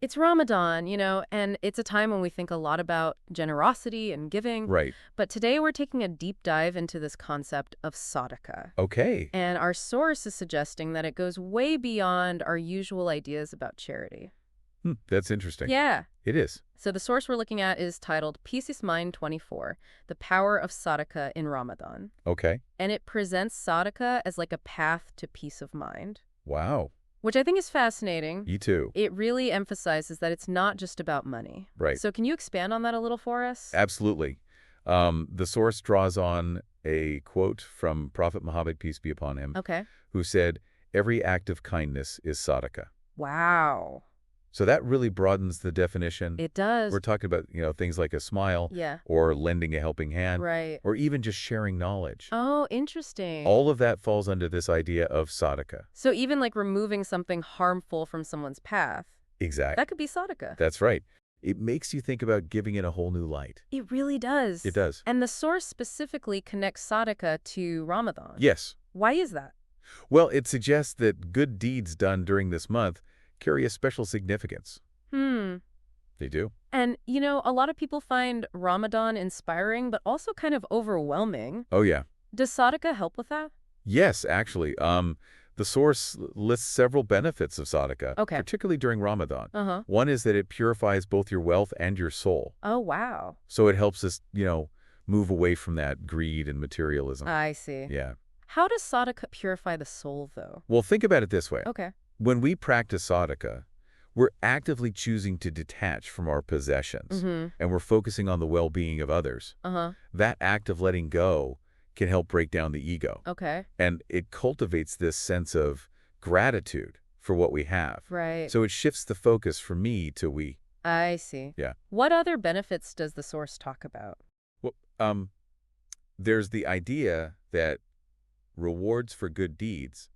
It's Ramadan, and it's a time when we think a lot about generosity and giving. Right. But today we're taking a deep dive into this concept of Sadaqa. Okay. And our source is suggesting that it goes way beyond our usual ideas about charity. That's interesting. Yeah. It is. So the source we're looking at is titled Peace is Mine 24, The Power of Sadaqa in Ramadan. Okay. And it presents Sadaqa as like a path to peace of mind, Wow. which I think is fascinating. You too. It really emphasizes that it's not just about money. Right. So can you expand on that a little for us? Absolutely. The source draws on a quote from Prophet Muhammad, peace be upon him, Okay. who said, "Every act of kindness is Sadaqa." Wow. So that really broadens the definition. It does. We're talking about, things like a smile Yeah. or lending a helping hand Right. or even just sharing knowledge. Oh, interesting. All of that falls under this idea of Sadaqa. So even like removing something harmful from someone's path, Exactly. that could be Sadaqa. That's right. It makes you think about giving in a whole new light. It really does. It does. And the source specifically connects Sadaqa to Ramadan. Yes. Why is that? Well, it suggests that good deeds done during this month carry a special significance. They do. And, a lot of people find Ramadan inspiring, but also kind of overwhelming. Oh, yeah. Does Sadaqa help with that? Yes, actually. The source lists several benefits of Sadaqa, Okay. particularly during Ramadan. Uh-huh. One is that it purifies both your wealth and your soul. Oh, wow. So it helps us, move away from that greed and materialism. I see. Yeah. How does Sadaqa purify the soul, though? Well, think about it this way. Okay. When we practice Sadaqa, we're actively choosing to detach from our possessions, and we're focusing on the well-being of others. Uh-huh. That act of letting go can help break down the ego. Okay. And it cultivates this sense of gratitude for what we have. Right. So it shifts the focus from me to we. I see. Yeah. What other benefits does the source talk about? Well, there's the idea that rewards for good deeds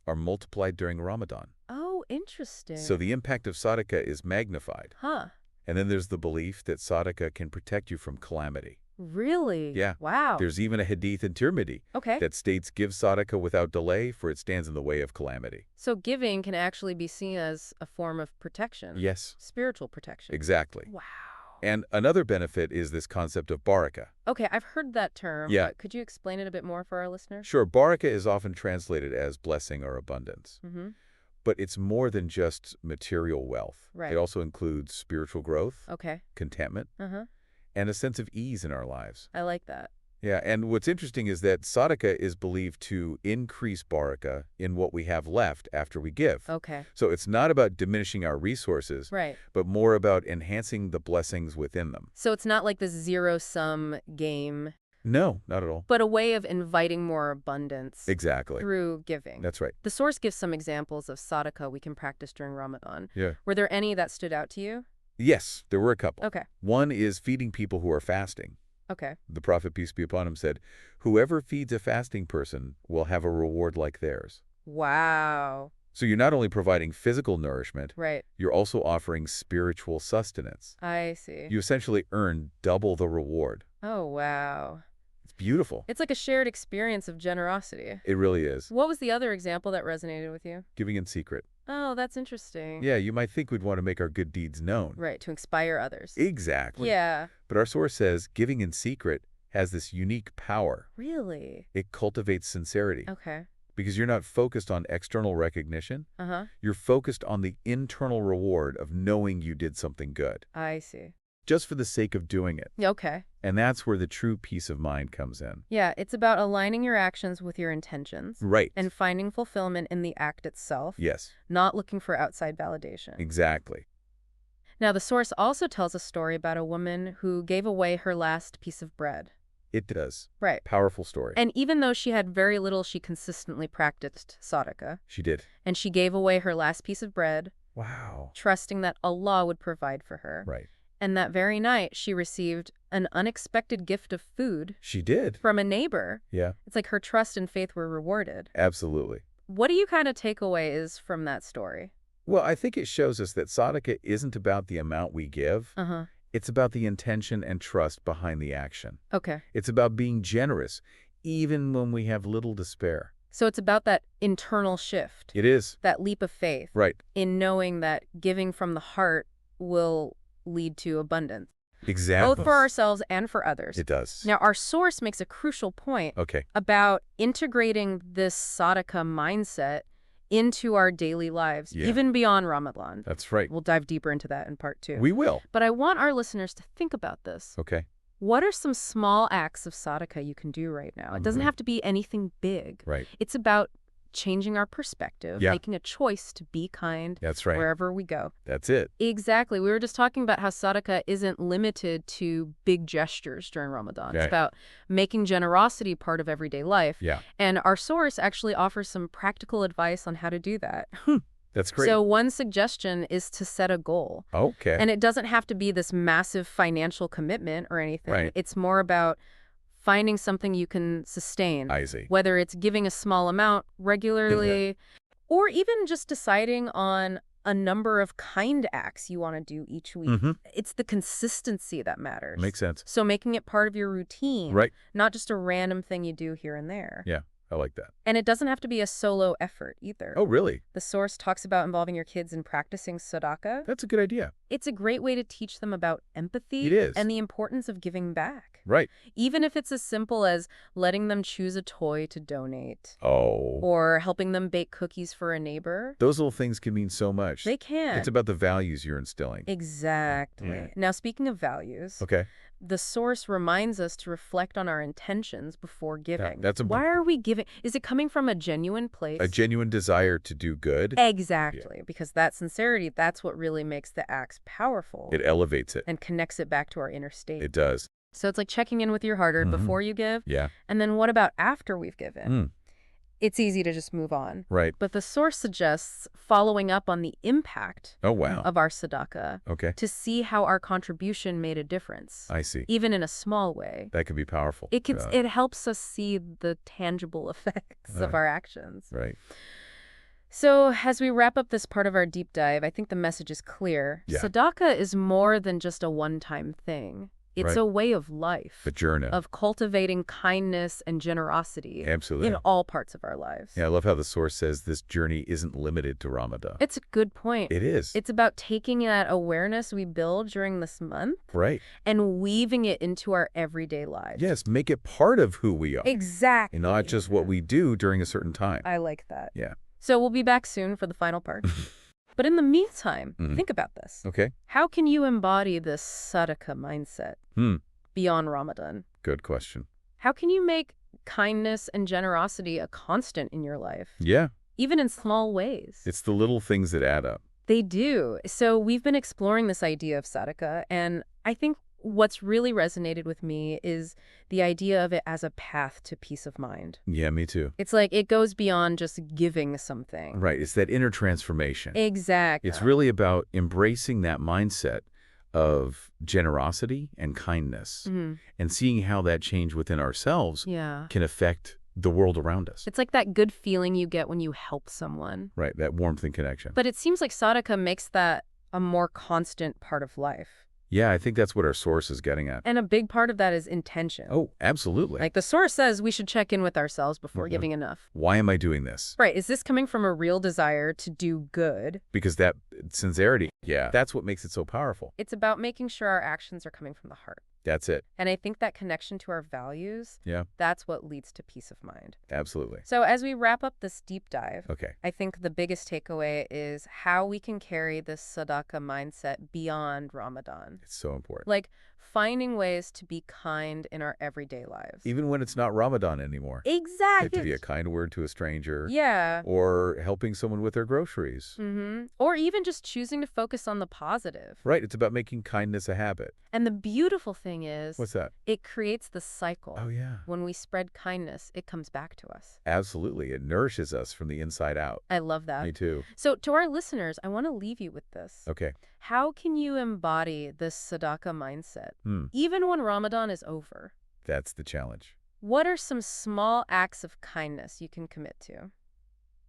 are multiplied during Ramadan. Oh, interesting. So the impact of Sadaqa is magnified. Huh. And then there's the belief that Sadaqa can protect you from calamity. Really? Yeah. Wow. There's even a hadith in Tirmidhi Okay. that states, "Give Sadaqa without delay, for it stands in the way of calamity." So giving can actually be seen as a form of protection. Yes, Spiritual protection. exactly. Wow. And another benefit is this concept of baraka. Okay, I've heard that term. Yeah. But could you explain it a bit more for our listeners? Sure, baraka is often translated as blessing or abundance. Mm-hmm. But it's more than just material wealth. Right. It also includes spiritual growth, Okay. contentment, Uh-huh. and a sense of ease in our lives. I like that. Yeah, and what's interesting is that Sadaqa is believed to increase baraka in what we have left after we give. Okay. So it's not about diminishing our resources, Right. but more about enhancing the blessings within them. So it's not like this zero-sum game, No, not at all. but a way of inviting more abundance Exactly. through giving. That's right. The source gives some examples of Sadaqa we can practice during Ramadan. Yeah. Were there any that stood out to you? Yes, there were a couple. Okay. One is feeding people who are fasting. Okay. The Prophet, peace be upon him, said, "Whoever feeds a fasting person will have a reward like theirs." Wow. So you're not only providing physical nourishment, Right. you're also offering spiritual sustenance. I see. You essentially earn double the reward. Oh, wow. It's beautiful. It's like a shared experience of generosity. It really is. What was the other example that resonated with you? Giving in secret. Oh, that's interesting. Yeah, you might think we'd want to make our good deeds known. Right, to inspire others. Exactly. Yeah. But our source says giving in secret has this unique power. Really? It cultivates sincerity. Okay. Because you're not focused on external recognition. Uh-huh. You're focused on the internal reward of knowing you did something good, I see. just for the sake of doing it. Okay. And that's where the true peace of mind comes in. Yeah, it's about aligning your actions with your intentions Right. and finding fulfillment in the act itself, Yes, not looking for outside validation. exactly. Now, the source also tells a story about a woman who gave away her last piece of bread. It does. Right. Powerful story. And even though she had very little, she consistently practiced Sadaqa. She did. And she gave away her last piece of bread, Wow. trusting that Allah would provide for her. Right. And that very night, she received an unexpected gift of food She did. from a neighbor. Yeah, It's like her trust and faith were rewarded. absolutely. What do you kind of take away is from that story? Well, I think it shows us that Sadaqa isn't about the amount we give. Uh-huh. It's about the intention and trust behind the action. Okay. It's about being generous, even when we have little to spare. So it's about that internal shift, It is. that leap of faith Right. in knowing that giving from the heart will lead to abundance, both Exactly. for ourselves and for others. It does. Now, our source makes a crucial point Okay. about integrating this Sadaqa mindset into our daily lives, Yeah. even beyond Ramadan. That's right. We'll dive deeper into that in part 2. We will. But I want our listeners to think about this. Okay. What are some small acts of Sadaqa you can do right now? It doesn't have to be anything big. Right. It's about changing our perspective, Yeah. making a choice to be kind That's right. wherever we go. That's it. Exactly. We were just talking about how Sadaqa isn't limited to big gestures during Ramadan. It's Right. about making generosity part of everyday life. Yeah. And our source actually offers some practical advice on how to do that. That's great. So one suggestion is to set a goal. Okay. And it doesn't have to be this massive financial commitment or anything. Right. It's more about finding something you can sustain. I see. Whether it's giving a small amount regularly or even just deciding on a number of kind acts you want to do each week. Mm-hmm. It's the consistency that matters. Makes sense. So making it part of your routine, Right. not just a random thing you do here and there. Yeah. I like that. And it doesn't have to be a solo effort either. Oh, really? The source talks about involving your kids in practicing Sadaqa. That's a good idea. It's a great way to teach them about empathy It is. and the importance of giving back. Right. Even if it's as simple as letting them choose a toy to donate Oh. or helping them bake cookies for a neighbor. Those little things can mean so much. They can. It's about the values you're instilling. Exactly. Yeah. Now, speaking of values, Okay. the source reminds us to reflect on our intentions before giving. that's Why are we giving? Is it coming from a genuine place? A genuine desire to do good. Exactly. Because that sincerity, that's what really makes the acts powerful It elevates it. and connects it back to our inner state. It does. So it's like checking in with your heart before you give. Yeah. And then what about after we've given? Mm. It's easy to just move on. Right. But the source suggests following up on the impact Oh, wow. of our Sadaqa Okay. to see how our contribution made a difference, I see. even in a small way. That could be powerful. It helps us see the tangible effects of our actions. Right. So as we wrap up this part of our deep dive, I think the message is clear. Yeah. Sadaqa is more than just a one-time thing. It's Right. a way of life, The journey. of cultivating kindness and generosity Absolutely. in all parts of our lives. Yeah, I love how the source says this journey isn't limited to Ramadan. It's a good point. It is. It's about taking that awareness we build during this month Right. and weaving it into our everyday lives. Yes, make it part of who we are. Exactly. And not just what we do during a certain time. I like that. Yeah. So we'll be back soon for the final part. But in the meantime, Mhm. think about this. Okay. How can you embody this Sadaqa mindset beyond Ramadan? Good question. How can you make kindness and generosity a constant in your life, Yeah. even in small ways? It's the little things that add up. They do. So we've been exploring this idea of Sadaqa, and I think what's really resonated with me is the idea of it as a path to peace of mind. Yeah, me too. It's like it goes beyond just giving something. Right. It's that inner transformation. Exactly. It's really about embracing that mindset of generosity and kindness and seeing how that change within ourselves Yeah. can affect the world around us. It's like that good feeling you get when you help someone. Right. That warmth and connection. But it seems like Sadaqa makes that a more constant part of life. Yeah, I think that's what our source is getting at. And a big part of that is intention. Oh, absolutely. Like the source says we should check in with ourselves before giving enough. Why am I doing this? Right. Is this coming from a real desire to do good? Because that sincerity, that's what makes it so powerful. It's about making sure our actions are coming from the heart. That's it. And I think that connection to our values, Yeah, that's what leads to peace of mind. absolutely. So as we wrap up this deep dive, Okay. I think the biggest takeaway is how we can carry this Sadaqa mindset beyond Ramadan. It's so important. Like finding ways to be kind in our everyday lives. Even when it's not Ramadan anymore. Exactly. To be a kind word to a stranger. Yeah. Or helping someone with their groceries. Or even just choosing to focus on the positive. Right. It's about making kindness a habit. And the beautiful thing is, What's that? it creates the cycle. Oh, yeah. When we spread kindness, it comes back to us. Absolutely. It nourishes us from the inside out. I love that. Me too. So to our listeners, I want to leave you with this. Okay. How can you embody this Sadaqa mindset, Hmm. even when Ramadan is over? That's the challenge. What are some small acts of kindness you can commit to?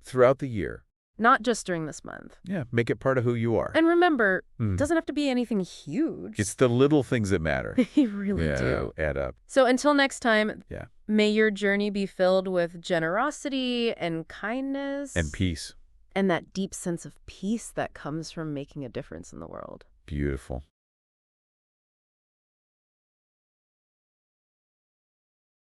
Throughout the year. Not just during this month. Yeah. Make it part of who you are. And remember, Mm. it doesn't have to be anything huge. It's the little things that matter. They really yeah, do. add up. So until next time, Yeah. may your journey be filled with generosity and kindness. And peace. And that deep sense of peace that comes from making a difference in the world. Beautiful.